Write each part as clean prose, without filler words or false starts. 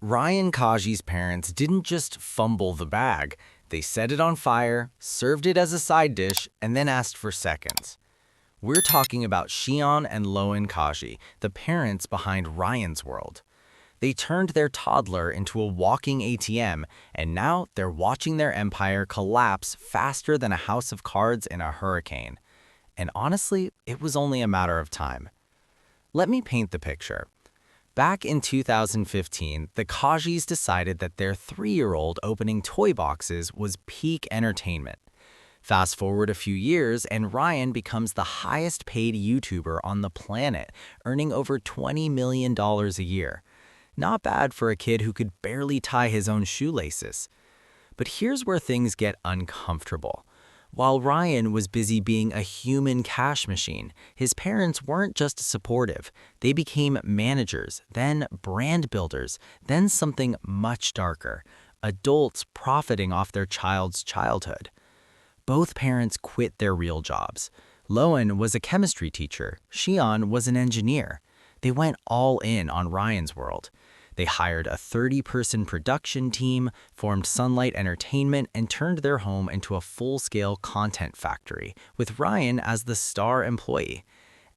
Ryan Kaji's parents didn't just fumble the bag, they set it on fire, served it as a side dish, and then asked for seconds. We're talking about Shion and Loan Kaji, the parents behind Ryan's World. They turned their toddler into a walking ATM, and now they're watching their empire collapse faster than a house of cards in a hurricane. And honestly, it was only a matter of time. Let me paint the picture. Back in 2015, the Kajis decided that their 3-year-old opening toy boxes was peak entertainment. Fast forward a few years, and Ryan becomes the highest paid YouTuber on the planet, earning over $20 million a year. Not bad for a kid who could barely tie his own shoelaces. But here's where things get uncomfortable. While Ryan was busy being a human cash machine, his parents weren't just supportive. They became managers, then brand builders, then something much darker, adults profiting off their child's childhood. Both parents quit their real jobs. Loan was a chemistry teacher. Shion was an engineer. They went all in on Ryan's World. They hired a 30-person production team, formed Sunlight Entertainment, and turned their home into a full-scale content factory, with Ryan as the star employee.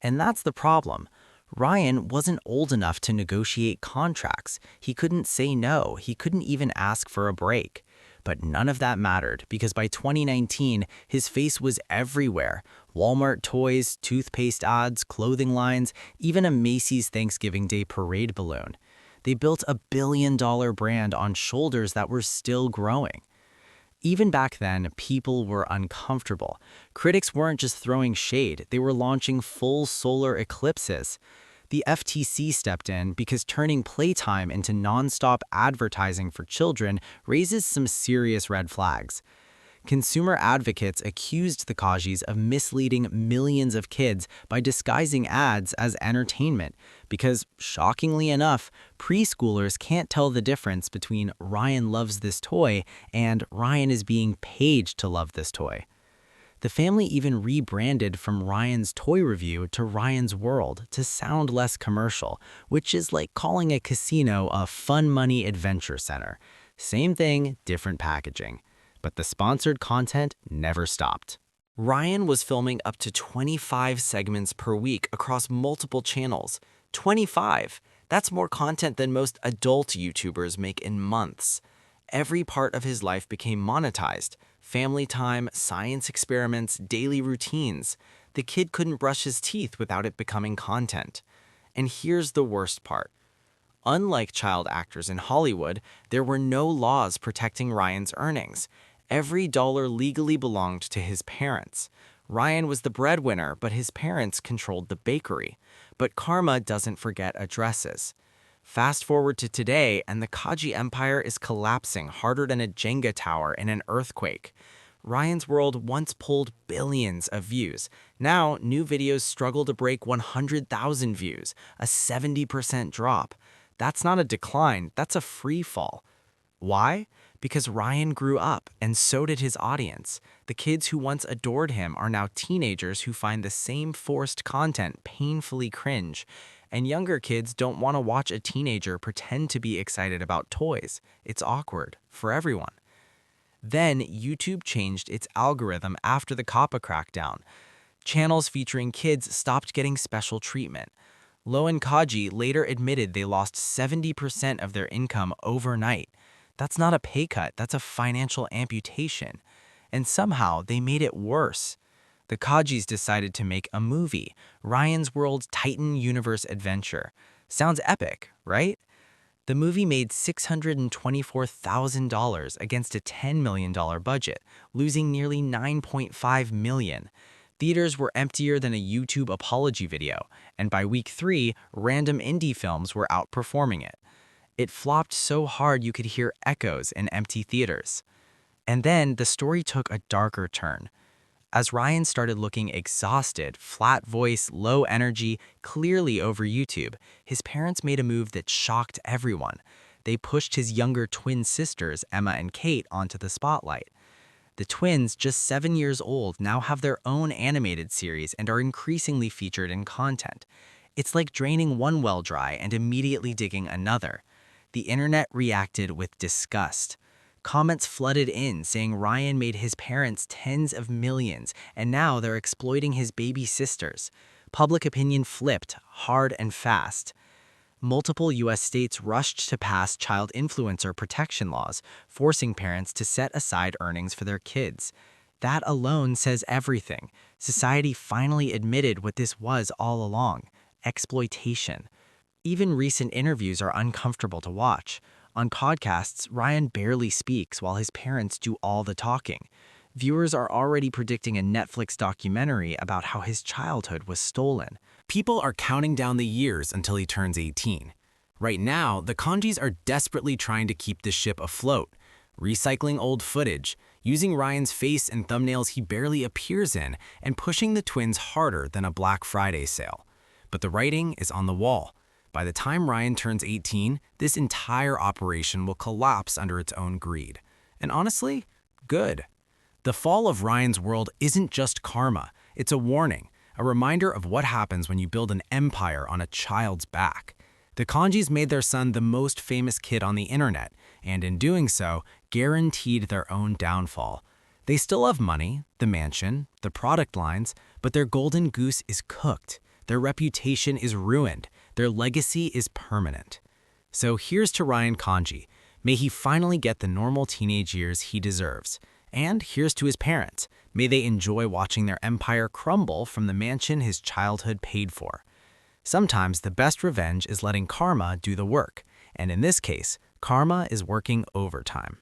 And that's the problem. Ryan wasn't old enough to negotiate contracts. He couldn't say no. He couldn't even ask for a break. But none of that mattered because by 2019, his face was everywhere. Walmart toys, toothpaste ads, clothing lines, even a Macy's Thanksgiving Day parade balloon. They built a billion-dollar brand on shoulders that were still growing. Even back then, people were uncomfortable. Critics weren't just throwing shade, they were launching full solar eclipses. The FTC stepped in because turning playtime into non-stop advertising for children raises some serious red flags. Consumer advocates accused the Kajis of misleading millions of kids by disguising ads as entertainment because, shockingly enough, preschoolers can't tell the difference between Ryan loves this toy and Ryan is being paid to love this toy. The family even rebranded from Ryan's Toy Review to Ryan's World to sound less commercial, which is like calling a casino a fun money adventure center. Same thing, different packaging. But the sponsored content never stopped. Ryan was filming up to 25 segments per week across multiple channels. 25! That's more content than most adult YouTubers make in months. Every part of his life became monetized. Family time, science experiments, daily routines. The kid couldn't brush his teeth without it becoming content. And here's the worst part. Unlike child actors in Hollywood, there were no laws protecting Ryan's earnings. Every dollar legally belonged to his parents. Ryan was the breadwinner, but his parents controlled the bakery. But karma doesn't forget addresses. Fast forward to today, and the Kaji empire is collapsing harder than a Jenga tower in an earthquake. Ryan's World once pulled billions of views. Now, new videos struggle to break 100,000 views, a 70% drop. That's not a decline, that's a free fall. Why? Because Ryan grew up, and so did his audience. The kids who once adored him are now teenagers who find the same forced content painfully cringe. And younger kids don't want to watch a teenager pretend to be excited about toys. It's awkward for everyone. Then, YouTube changed its algorithm after the COPPA crackdown. Channels featuring kids stopped getting special treatment. Loan Kaji later admitted they lost 70% of their income overnight. That's not a pay cut, that's a financial amputation. And somehow they made it worse. The Kajis decided to make a movie, Ryan's World Titan Universe Adventure. Sounds epic, right? The movie made $624,000 against a $10 million budget, losing nearly $9.5 million. Theaters were emptier than a YouTube apology video, and by week 3, random indie films were outperforming it. It flopped so hard you could hear echoes in empty theaters. And then the story took a darker turn. As Ryan started looking exhausted, flat voice, low energy, clearly over YouTube, his parents made a move that shocked everyone. They pushed his younger twin sisters, Emma and Kate, onto the spotlight. The twins, just 7 years old, now have their own animated series and are increasingly featured in content. It's like draining one well dry and immediately digging another. the internet reacted with disgust. Comments flooded in saying Ryan made his parents tens of millions and now they're exploiting his baby sisters. Public opinion flipped hard and fast. Multiple U.S. states rushed to pass child influencer protection laws, forcing parents to set aside earnings for their kids. That alone says everything. Society finally admitted what this was all along: exploitation. Even recent interviews are uncomfortable to watch. On podcasts, Ryan barely speaks while his parents do all the talking. Viewers are already predicting a Netflix documentary about how his childhood was stolen. People are counting down the years until he turns 18. Right now, the Kanjis are desperately trying to keep the ship afloat, recycling old footage, using Ryan's face and thumbnails he barely appears in, and pushing the twins harder than a Black Friday sale. But the writing is on the wall. By the time Ryan turns 18, this entire operation will collapse under its own greed. And honestly, good. The fall of Ryan's world isn't just karma, it's a warning, a reminder of what happens when you build an empire on a child's back. The Kanjis made their son the most famous kid on the internet, and in doing so, guaranteed their own downfall. They still have money, the mansion, the product lines, but their golden goose is cooked. Their reputation is ruined. Their legacy is permanent. So here's to Ryan Kanji. May he finally get the normal teenage years he deserves. And here's to his parents. May they enjoy watching their empire crumble from the mansion his childhood paid for. Sometimes the best revenge is letting karma do the work. And in this case, karma is working overtime.